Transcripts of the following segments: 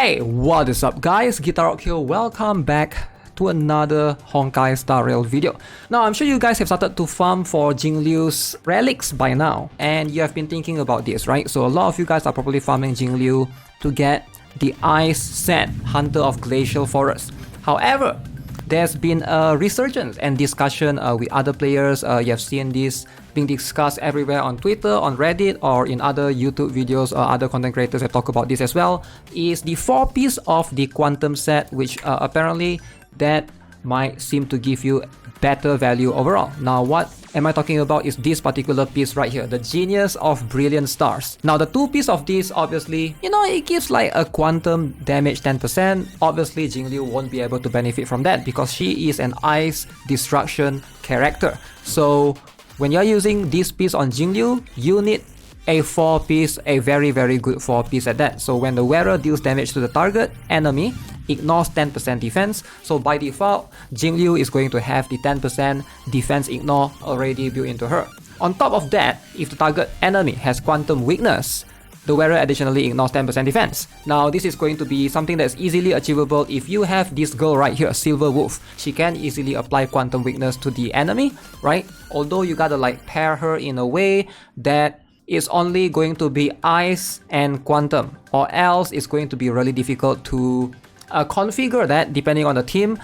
Hey, what is up guys? GuitarRock here. Welcome back to another Honkai Star Rail video. Now, I'm sure you guys have started to farm for Jingliu's relics by now, and you have been thinking about this, right? So a lot of you guys are probably farming Jingliu to get the Ice set, Hunter of Glacial Forest. However, there's been a resurgence and discussion with other players. You have seen this being discussed everywhere on Twitter, on Reddit, or in other YouTube videos or other content creators that talk about this as well, is the 4-piece of the Quantum set, which apparently that might seem to give you better value overall. Now, what am I talking about is this particular piece right here, the Genius of Brilliant Stars. Now, the 2-piece of this, obviously, it gives like a quantum damage 10%. Obviously, Jingliu won't be able to benefit from that because she is an ice destruction character. So, when you're using this piece on Jingliu, you need a 4-piece, a very good 4-piece at that. So, when the wearer deals damage to the target enemy, ignores 10% defense. So by default, Jingliu is going to have the 10% defense ignore already built into her. On top of that, if the target enemy has quantum weakness, the wearer additionally ignores 10% defense. Now this is going to be something that's easily achievable if you have this girl right here, Silver Wolf. She can easily apply quantum weakness to the enemy, right? Although you gotta like pair her in a way that is only going to be ice and quantum, or else it's going to be really difficult to configure that depending on the team.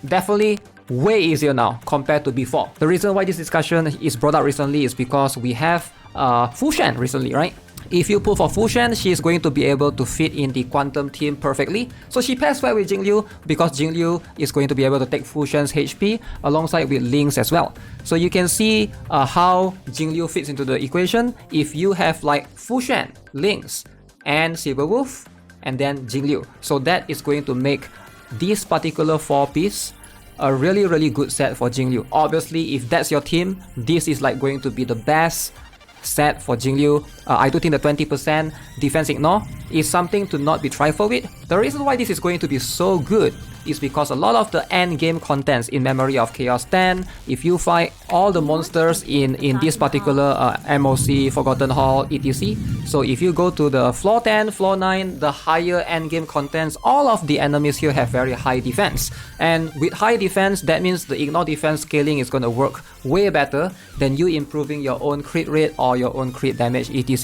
Definitely way easier now compared to before. The reason why this discussion is brought up recently is because we have Fushan recently, right? If you pull for Fushan, she is going to be able to fit in the quantum team perfectly. So she pairs well with Jingliu because Jingliu is going to be able to take Fushan's HP alongside with Link's as well. So you can see how Jingliu fits into the equation. If you have like Fushan, Link's, and Silver Wolf, and then Jingliu. So that is going to make this particular 4-piece a really good set for Jingliu. Obviously, if that's your team, this is like going to be the best set for Jingliu. I do think the 20% defense ignore is something to not be trifled with. The reason why this is going to be so good is because a lot of the end game contents in Memory of Chaos 10, if you fight all the monsters in this particular MOC, Forgotten Hall, etc. So if you go to the floor 10, floor 9, the higher end game contents, all of the enemies here have very high defense. And with high defense, that means the ignore defense scaling is going to work way better than you improving your own crit rate or your own crit damage, etc.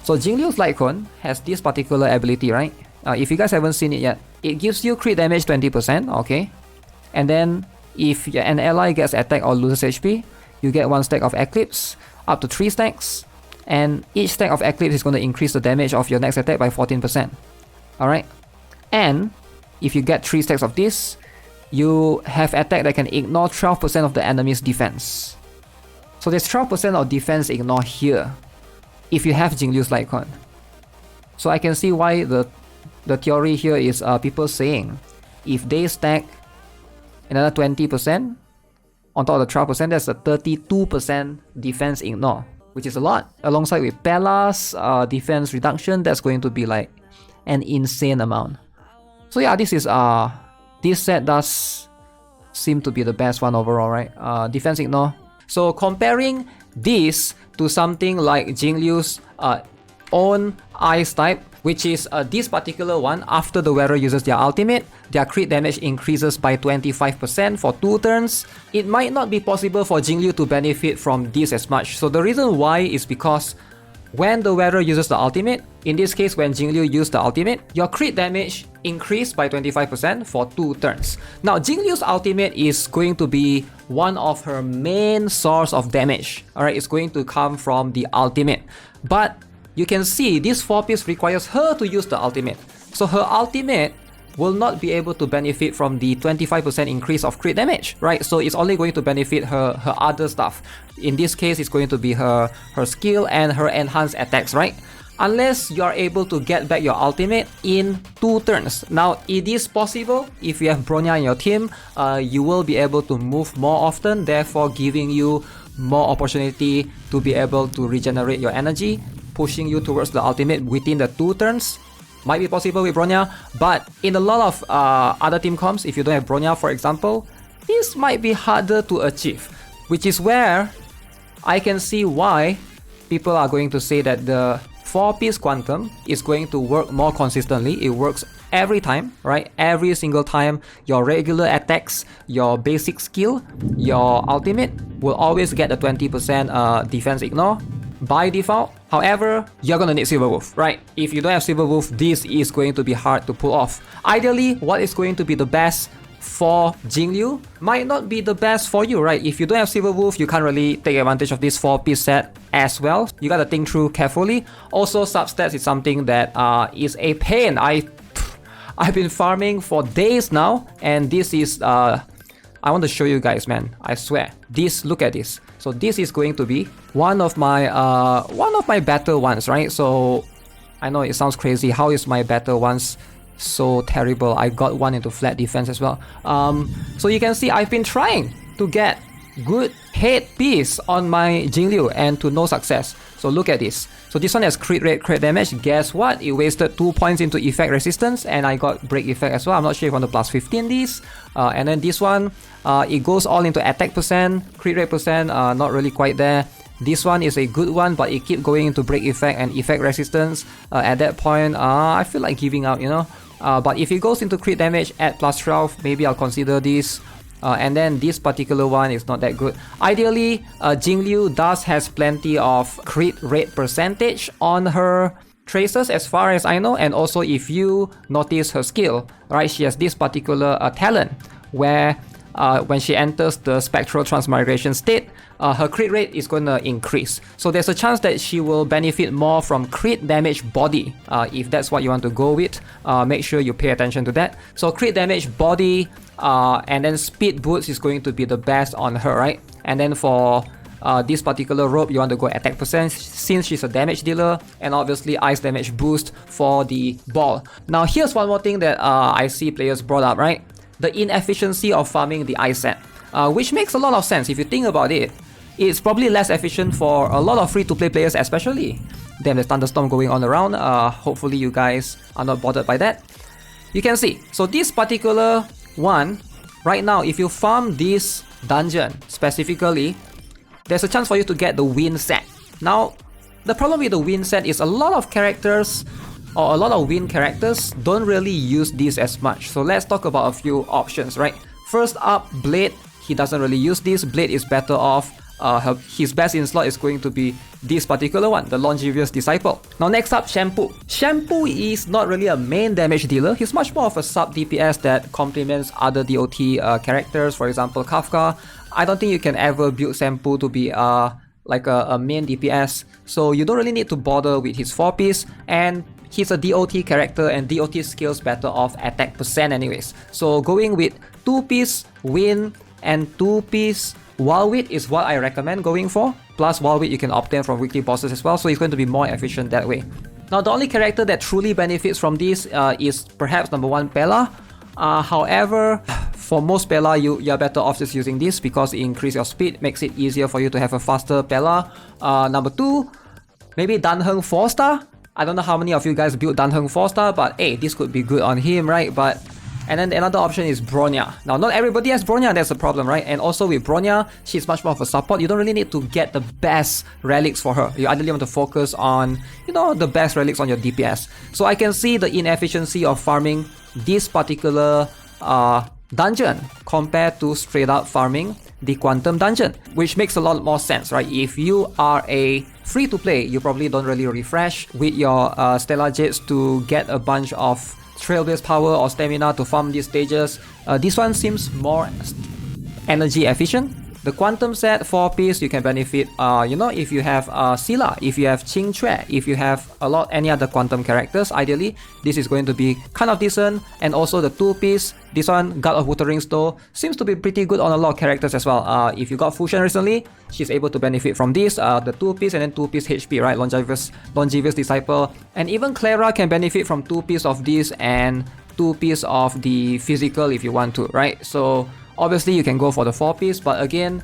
So Jingliu's Lightcone has this particular ability, right? If you guys haven't seen it yet, it gives you crit damage 20%, okay? And then if an ally gets attacked or loses HP, you get 1 stack of Eclipse, up to 3 stacks, and each stack of Eclipse is going to increase the damage of your next attack by 14%. Alright? And if you get 3 stacks of this, you have attack that can ignore 12% of the enemy's defense. So there's 12% of defense ignore here if you have Jingliu's Lightcone. So I can see why the theory here is people saying if they stack another 20% on top of the 12%, that's a 32% defense ignore, which is a lot. Alongside with Bella's defense reduction, that's going to be like an insane amount. So yeah, this set does seem to be the best one overall, right? Defense ignore. So comparing this to something like Jingliu's own ice type, which is this particular one, after the wearer uses their ultimate, their crit damage increases by 25% for 2 turns. It might not be possible for Jingliu to benefit from this as much. So the reason why is because when the wearer uses the ultimate, in this case when Jingliu used the ultimate, your crit damage increased by 25% for 2 turns. Now Jingliu's ultimate is going to be one of her main source of damage. Alright, it's going to come from the ultimate. But you can see this 4-piece requires her to use the ultimate. So her ultimate will not be able to benefit from the 25% increase of crit damage, right? So it's only going to benefit her other stuff. In this case, it's going to be her skill and her enhanced attacks, right? Unless you are able to get back your ultimate in 2 turns. Now, it is possible if you have Bronya in your team, you will be able to move more often, therefore giving you more opportunity to be able to regenerate your energy, pushing you towards the ultimate within the 2 turns. Might be possible with Bronya, but in a lot of other team comps, if you don't have Bronya, for example, this might be harder to achieve, which is where I can see why people are going to say that the 4-piece Quantum is going to work more consistently. It works every time, right? Every single time your regular attacks, your basic skill, your ultimate will always get a 20% defense ignore by default. However, you're gonna need Silver Wolf, right? If you don't have Silver Wolf, this is going to be hard to pull off. Ideally, what is going to be the best for Jingliu might not be the best for you, right? If you don't have Silver Wolf, you can't really take advantage of this 4-piece set as well. You gotta think through carefully. Also, substats is something that is a pain. I've been farming for days now, and this is I want to show you guys, man. I swear. Look at this. So this is going to be one of my better ones, right? So I know it sounds crazy. How is my better ones so terrible? I got one into flat defense as well. So you can see I've been trying to get good hit piece on my Jingliu and to no success. So look at this. So this one has crit rate, crit damage. Guess what? It wasted 2 points into effect resistance, and I got break effect as well. I'm not sure if I want to plus 15 these. And then this one, it goes all into attack percent, crit rate percent, not really quite there. This one is a good one, but it keep going into break effect and effect resistance. At that point, I feel like giving up, you know. But if it goes into crit damage at plus 12, maybe I'll consider this. And then this particular one is not that good. Ideally, Jingliu does has plenty of crit rate percentage on her traces as far as I know. And also if you notice her skill, right, she has this particular talent where when she enters the spectral transmigration state, her crit rate is going to increase. So there's a chance that she will benefit more from crit damage body. If that's what you want to go with, make sure you pay attention to that. So crit damage body and then speed boots is going to be the best on her, right? And then for this particular rope, you want to go attack percent since she's a damage dealer, and obviously ice damage boost for the ball. Now here's one more thing that I see players brought up, right? The inefficiency of farming the ice set, which makes a lot of sense if you think about it. It's probably less efficient for a lot of free-to-play players especially. Damn, there's thunderstorm going on around. Hopefully you guys are not bothered by that. You can see, so this particular one, right now, if you farm this dungeon specifically, there's a chance for you to get the wind set. Now, the problem with the wind set is a lot of characters or a lot of wind characters don't really use this as much. So let's talk about a few options, right? First up, Blade. He doesn't really use this. Blade is better off. His best in slot is going to be this particular one, the Longevous Disciple. Now next up, Shampoo. Shampoo is not really a main damage dealer. He's much more of a sub DPS that complements other DOT characters, for example Kafka. I don't think you can ever build Shampoo to be like a main DPS, so you don't really need to bother with his 4-piece, and he's a DOT character and DOT skills better off attack percent anyways. So going with 2-piece Wind and 2-piece Wild Wit is what I recommend going for. Plus Wild Wit you can obtain from weekly bosses as well, so it's going to be more efficient that way. Now the only character that truly benefits from this is perhaps number 1, Pela. However, for most Pela, you're better off just using this because it increases your speed, makes it easier for you to have a faster Pela. Number 2, maybe Danheng 4-star. I don't know how many of you guys build Danheng 4-star, but hey, this could be good on him, right? And then another option is Bronya. Now, not everybody has Bronya, that's the problem, right? And also with Bronya, she's much more of a support. You don't really need to get the best relics for her. You ideally want to focus on, you know, the best relics on your DPS. So I can see the inefficiency of farming this particular dungeon compared to straight up farming the Quantum dungeon, which makes a lot more sense, right? If you are a free-to-play, you probably don't really refresh with your Stellar Jades to get a bunch of Trailblaze power or stamina to farm these stages. This one seems more energy efficient. The Quantum set 4-piece, you can benefit, you know, if you have Sila, if you have Qing Chue, if you have any other Quantum characters, ideally, this is going to be kind of decent. And also the 2-piece, this one, God of Wuthering Stone, seems to be pretty good on a lot of characters as well. If you got Fusion recently, she's able to benefit from this, the 2-piece and then 2-piece HP, right, Longevous Disciple. And even Clara can benefit from 2-piece of this and 2-piece of the physical if you want to, right? So obviously you can go for the 4-piece, but again,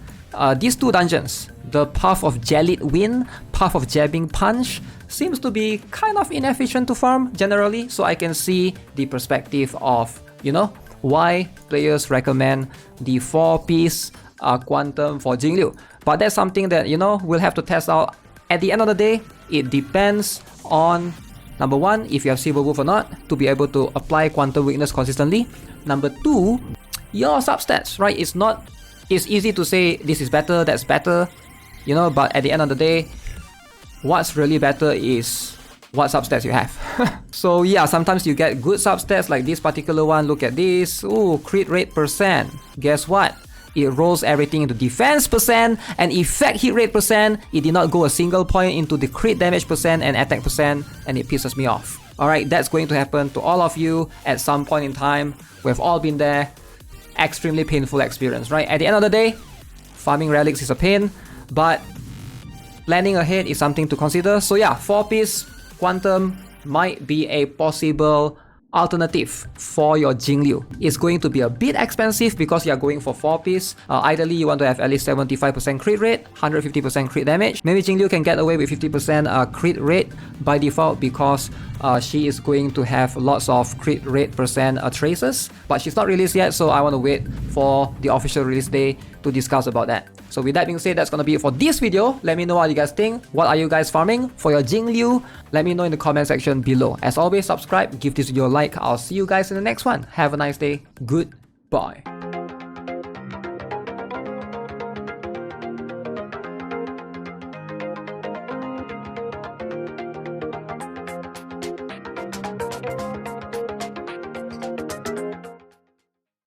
these 2 dungeons, the Path of Jellied Wind, Path of Jabbing Punch, seems to be kind of inefficient to farm generally, so I can see the perspective of, you know, why players recommend the 4-piece Quantum for Jingliu. But that's something that, you know, we'll have to test out. At the end of the day, it depends on number 1, if you have Silver Wolf or not, to be able to apply Quantum Weakness consistently. Number 2, your substats, right? It's easy to say this is better, that's better, you know, but at the end of the day, what's really better is what substats you have. So yeah, sometimes you get good substats like this particular one. Look at this. Ooh, crit rate percent. Guess what? It rolls everything into defense percent and effect hit rate percent. It did not go a single point into the crit damage percent and attack percent, and it pisses me off. Alright, that's going to happen to all of you at some point in time. We've all been there. Extremely painful experience, right? At the end of the day, farming relics is a pain, but planning ahead is something to consider. So yeah, 4-piece Quantum might be a possible alternative for your Jingliu. It's going to be a bit expensive because you are going for 4-piece. Ideally, you want to have at least 75% crit rate, 150% crit damage. Maybe Jingliu can get away with 50% crit rate by default because she is going to have lots of crit rate percent traces, but she's not released yet, so I want to wait for the official release day to discuss about that. So with that being said, that's gonna be it for this video. Let me know what you guys think. What are you guys farming for your Jingliu? Let me know in the comment section below. As always, subscribe, give this video a like. I'll see you guys in the next one. Have a nice day. Goodbye.